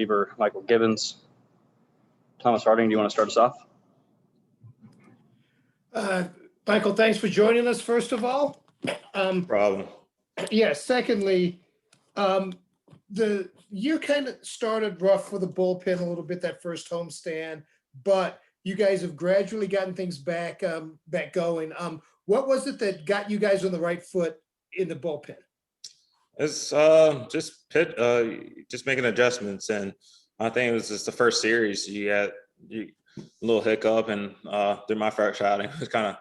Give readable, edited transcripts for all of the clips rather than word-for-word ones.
Receiver Michael Gibbons. Thomas Harding, do you want to start us off? Michael, thanks for joining us, first of all. Problem. Yeah, secondly, the year kind of started rough for the bullpen a little bit, that first homestand, but you guys have gradually gotten things back going. What was it that got you guys on the right foot in the bullpen? It's just making adjustments, and I think it was just the first series. You had a little hiccup, and through my first outing, it was kind of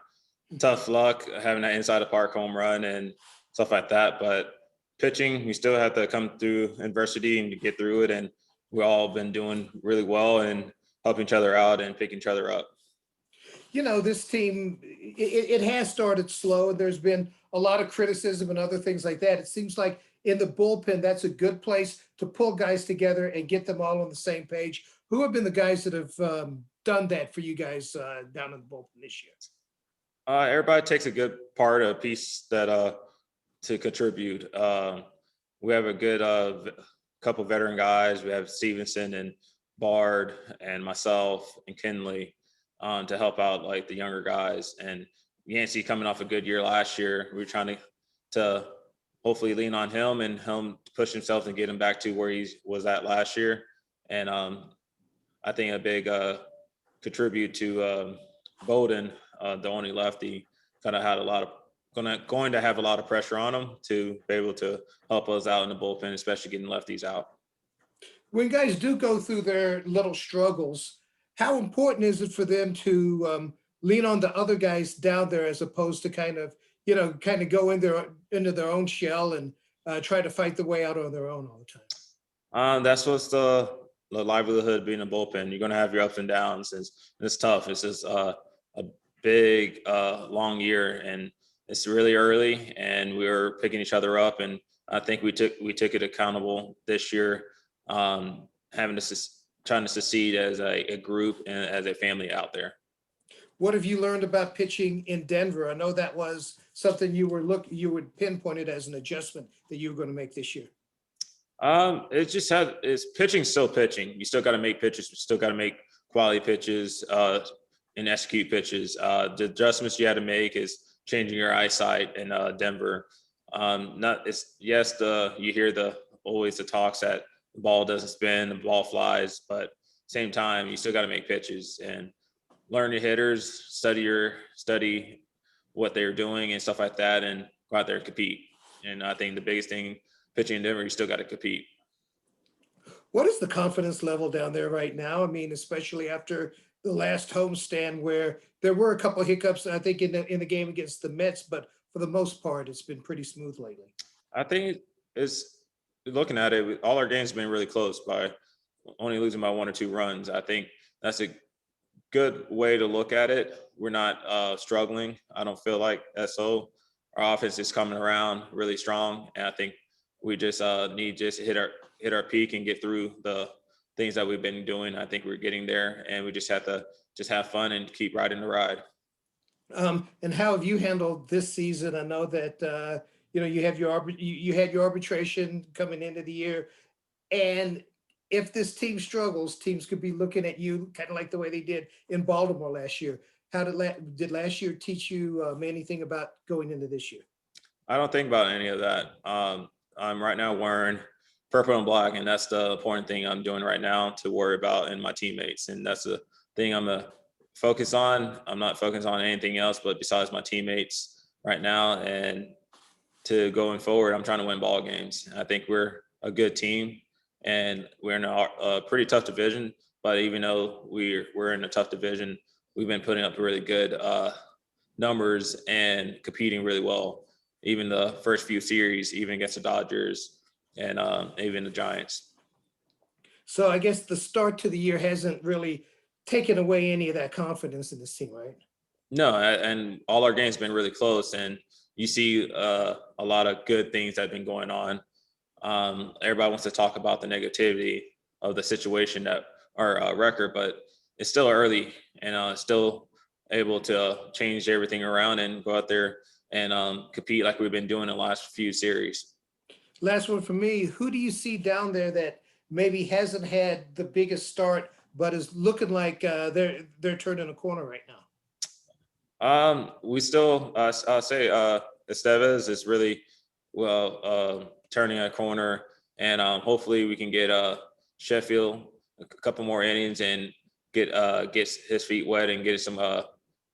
tough luck having that inside the park home run and stuff like that. But pitching, we still have to come through adversity and get through it, and we've all been doing really well and helping each other out and picking each other up. You know, this team, it has started slow. There's been a lot of criticism and other things like that. It seems like in the bullpen, that's a good place to pull guys together and get them all on the same page. Who have been the guys that have done that for you guys down in the bullpen this year? Everybody takes a good part, a piece that to contribute. We have a good couple veteran guys. We have Stevenson and Bard and myself and Kinley to help out like the younger guys. And Yancey coming off a good year last year. We were trying to hopefully lean on him and him push himself and get him back to where he was at last year. And I think a big contribute to Bowden, the only lefty, kind of had going to have a lot of pressure on him to be able to help us out in the bullpen, especially getting lefties out. When guys do go through their little struggles, how important is it for them to lean on the other guys down there as opposed to kind of go into their own shell and try to fight the way out on their own all the time? That's what's the livelihood being a bullpen. You're going to have your ups and downs. It's tough. It's just a big, long year, and it's really early, and we were picking each other up. And I think we took it accountable this year, trying to succeed as a group and as a family out there. What have you learned about pitching in Denver? I know that was something you would pinpoint it as an adjustment that you were going to make this year. It's pitching, still pitching. You still got to make pitches. You still got to make quality pitches and execute pitches. The adjustments you had to make is changing your eyesight in Denver. You hear always the talks that the ball doesn't spin, the ball flies, but same time you still got to make pitches and learn your hitters, study what they're doing and stuff like that, and go out there and compete. And I think the biggest thing pitching in Denver, you still got to compete. What is the confidence level down there right now? I mean, especially after the last homestand where there were a couple of hiccups, I think in the game against the Mets, but for the most part, it's been pretty smooth lately. I think it's looking at it, all our games have been really close by only losing by 1 or 2 runs. I think that's a good way to look at it. We're not struggling. I don't feel like so. Our offense is coming around really strong, and I think we just need to hit our peak and get through the things that we've been doing. I think we're getting there, and we just have to have fun and keep riding the ride. And how have you handled this season? I know that you had your arbitration coming into the year, and if this team struggles, teams could be looking at you kind of like the way they did in Baltimore last year. How did last year teach you anything about going into this year? I don't think about any of that. I'm right now wearing purple and black, and that's the important thing I'm doing right now to worry about and my teammates. And that's the thing I'm going to focus on. I'm not focused on anything else, but besides my teammates right now. And to going forward, I'm trying to win ball games. I think we're a good team, and we're in a pretty tough division. But even though we're in a tough division, we've been putting up really good numbers and competing really well. Even the first few series, even against the Dodgers and even the Giants. So I guess the start to the year hasn't really taken away any of that confidence in this team, right? No, and all our games have been really close, and you see a lot of good things that have been going on. Everybody wants to talk about the negativity of the situation that our record, but it's still early, and still able to change everything around and go out there and compete like we've been doing the last few series. Last one for me. Who do you see down there that maybe hasn't had the biggest start, but is looking like they're turning a corner right now? We still, I'll say, Estevez is really well turning a corner, and hopefully we can get Sheffield a couple more innings and get his feet wet and get some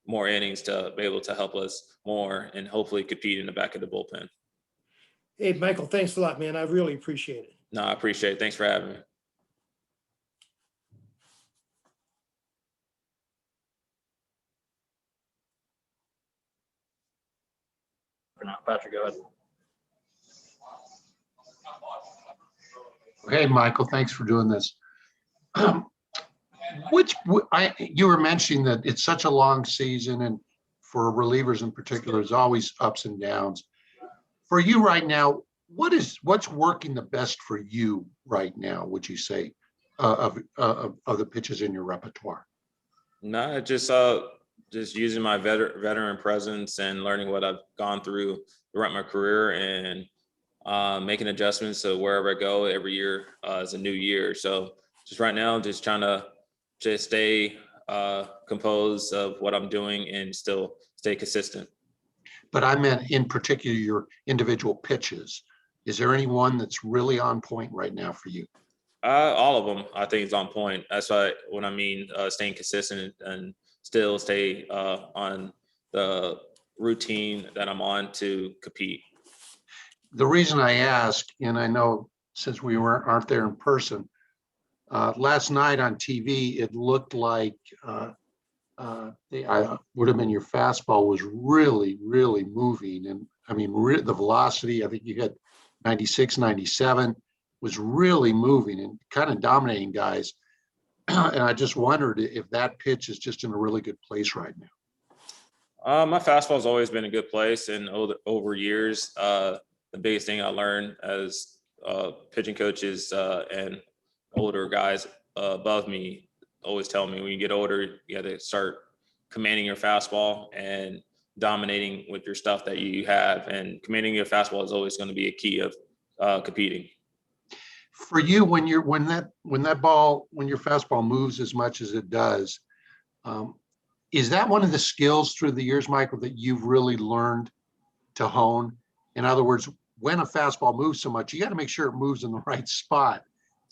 more innings to be able to help us more and hopefully compete in the back of the bullpen. Hey, Michael, thanks a lot, man. I really appreciate it. No, I appreciate it. Thanks for having me. For now, Patrick, go ahead. Hey, Michael, thanks for doing this. You were mentioning that it's such a long season, and for relievers in particular, there's always ups and downs. For you right now, what's working the best for you right now, would you say, of the pitches in your repertoire? No, just using my veteran presence and learning what I've gone through throughout my career and making adjustments. So wherever I go, every year is a new year. So just right now, just trying to just stay composed of what I'm doing and still stay consistent. But I meant in particular your individual pitches. Is there any one that's really on point right now for you? All of them, I think, is on point. That's what I mean, staying consistent and still stay on the routine that I'm on to compete. The reason I ask, and I know since we aren't there in person, last night on TV, it looked like would have been your fastball was really, really moving. And I mean, the velocity, I think you had 96, 97, was really moving and kind of dominating guys. And I just wondered if that pitch is just in a really good place right now. My fastball has always been a good place, and over years, the biggest thing I learned as pitching coaches and older guys above me always tell me when you get older, you got to start commanding your fastball and dominating with your stuff that you have. And commanding your fastball is always going to be a key of competing. For you, when your fastball moves as much as it does, is that one of the skills through the years, Michael, that you've really learned to hone? In other words, when a fastball moves so much, you got to make sure it moves in the right spot.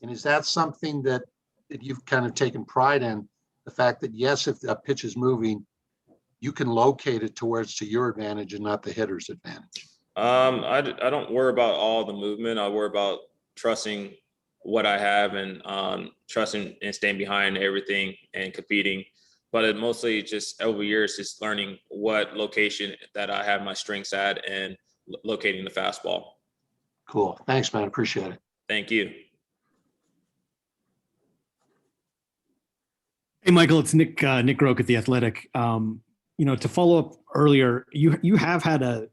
And is that something that you've kind of taken pride in, the fact that, yes, if a pitch is moving, you can locate it to where it's to your advantage and not the hitter's advantage? I don't worry about all the movement. I worry about trusting what I have and trusting and staying behind everything and competing. But it mostly just over years, just learning what location that I have my strengths at and locating the fastball. Cool. Thanks, man. Appreciate it. Thank you. Hey, Michael, it's Nick Groke at The Athletic. To follow up earlier, you have had a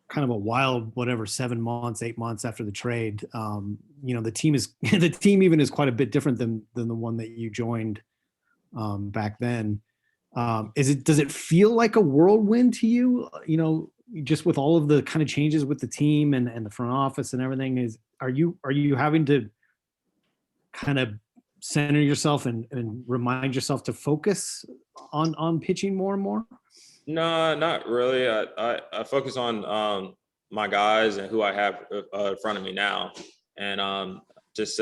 kind of a wild, 7 months, 8 months after the trade. The team even is quite a bit different than the one that you joined back then. Does it feel like a whirlwind to you? Just with all of the kind of changes with the team and the front office and everything, are you having to kind of center yourself and remind yourself to focus on pitching more and more? No, not really. I focus on my guys and who I have in front of me now, and just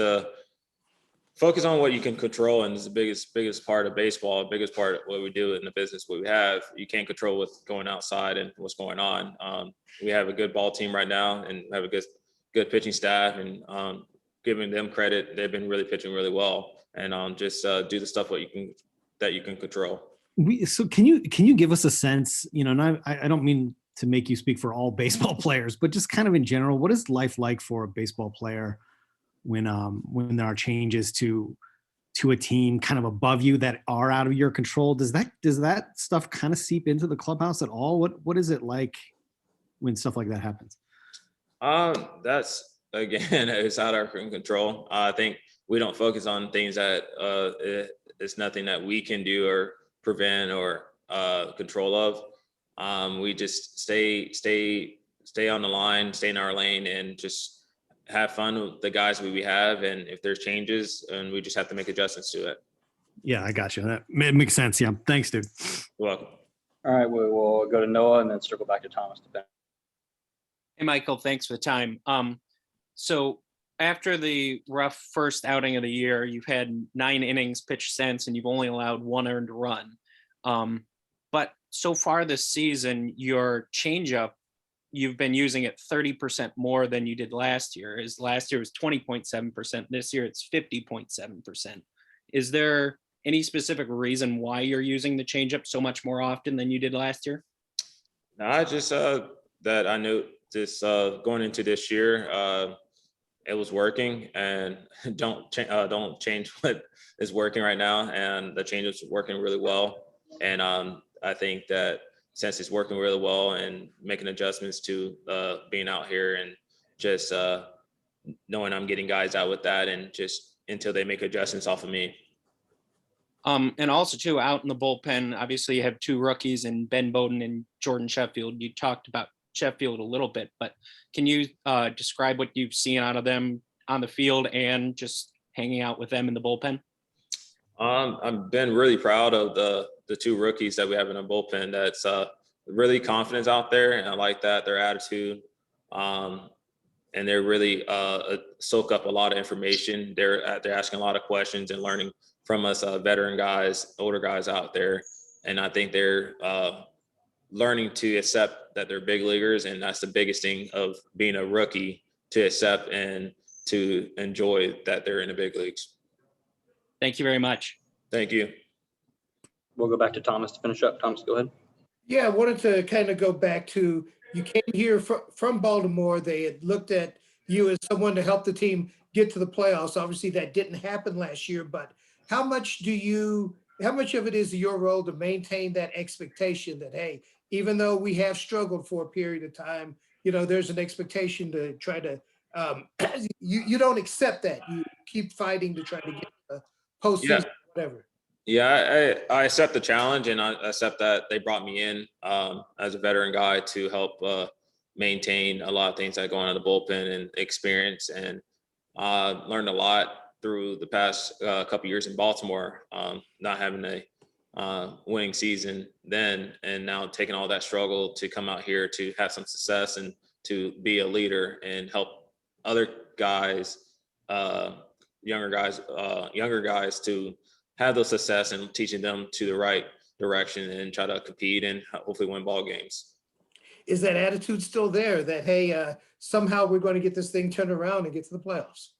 focus on what you can control. And it's the biggest part of baseball, biggest part of what we do in the business. What we have, you can't control what's going outside and what's going on. We have a good ball team right now, and have a good pitching staff, and giving them credit. They've been really pitching really well, and just do the stuff that you can control. So can you give us a sense, and I don't mean to make you speak for all baseball players, but just kind of in general, what is life like for a baseball player when there are changes to a team kind of above you that are out of your control? Does that stuff kind of seep into the clubhouse at all? What is it like when stuff like that happens? That's, again, it's out of our control. I think we don't focus on things that it's nothing that we can do or prevent or control of. We just stay on the line, stay in our lane, and just have fun with the guys we have, and if there's changes, and we just have to make adjustments to it. Yeah, I got you. That makes sense. Yeah. Thanks, dude. You're welcome. All right, we will go to Noah and then circle back to Thomas to finish. Hey, Mychal, thanks for the time. So after the rough first outing of the year, you've had 9 innings pitched since, and you've only allowed 1 earned run. But so far this season, your changeup, you've been using it 30% more than you did last year. As last year was 20.7%. This year it's 50.7%. Is there any specific reason why you're using the changeup so much more often than you did last year? No, I just that I knew this going into this year, it was working, and don't change what is working right now. And the change is working really well. And I think that since it's working really well and making adjustments to being out here and just knowing I'm getting guys out with that, and just until they make adjustments off of me. And also too, out in the bullpen, obviously you have 2 rookies in Ben Bowden and Jordan Sheffield. You talked about Sheffield a little bit, but can you describe what you've seen out of them on the field and just hanging out with them in the bullpen? I've been really proud of the 2 rookies that we have in the bullpen. That's really confidence out there, and I like that, their attitude. And they're really soak up a lot of information. They're asking a lot of questions and learning from us veteran guys, older guys out there. And I think they're learning to accept that they're big leaguers, and that's the biggest thing of being a rookie, to accept and to enjoy that they're in the big leagues. Thank you very much. Thank you. We'll go back to Thomas to finish up. Thomas, go ahead. Yeah, I wanted to kind of go back to, you came here from Baltimore. They had looked at you as someone to help the team get to the playoffs. Obviously, that didn't happen last year, but how much of it is your role to maintain that expectation that, hey, even though we have struggled for a period of time, there's an expectation to try to, you don't accept that. You keep fighting to try to get the postseason, whatever. Yeah, I accept the challenge, and I accept that they brought me in as a veteran guy to help maintain a lot of things that go on in the bullpen and experience, and learned a lot through the past couple years in Baltimore, not having a winning season then, and now taking all that struggle to come out here to have some success and to be a leader and help other guys, younger guys to have those success, and teaching them to the right direction and try to compete and hopefully win ball games. Is that attitude still there that, hey, somehow we're going to get this thing turned around and get to the playoffs?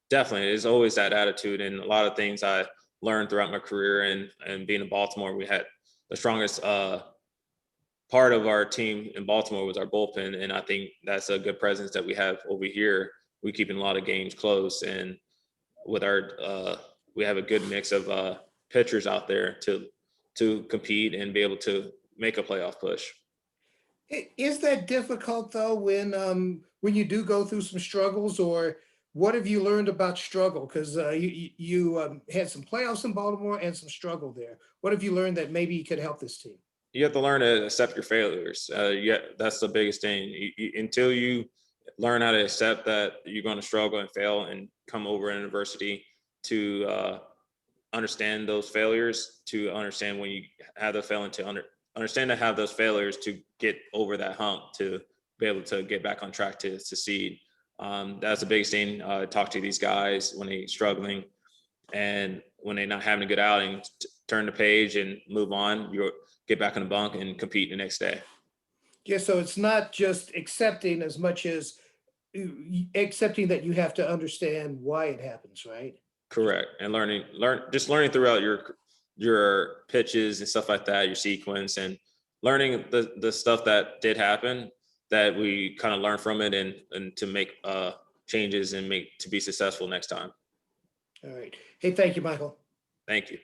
Definitely. There's always that attitude, and a lot of things I learned throughout my career, and being in Baltimore, we had the strongest part of our team in Baltimore was our bullpen. And I think that's a good presence that we have over here. We keep a lot of games close, and with our, we have a good mix of pitchers out there to compete and be able to make a playoff push. Is that difficult though, when you do go through some struggles, or what have you learned about struggle? Because you had some playoffs in Baltimore and some struggle there. What have you learned that maybe could help this team? You have to learn to accept your failures. That's the biggest thing. Until you learn how to accept that you're going to struggle and fail and come over in adversity, to understand those failures, to understand when you have the failing, to understand to have those failures, to get over that hump, to be able to get back on track to succeed. That's the biggest thing. Talk to these guys when they're struggling, and when they're not having a good outing, turn the page and move on. You get back on the bunk and compete the next day. Yeah, so it's not just accepting as much as accepting that you have to understand why it happens, right? Correct. And learning throughout your pitches and stuff like that, your sequence, and learning the stuff that did happen, that we kind of learn from it, and to make changes and to be successful next time. All right. Hey, thank you, Mychal. Thank you.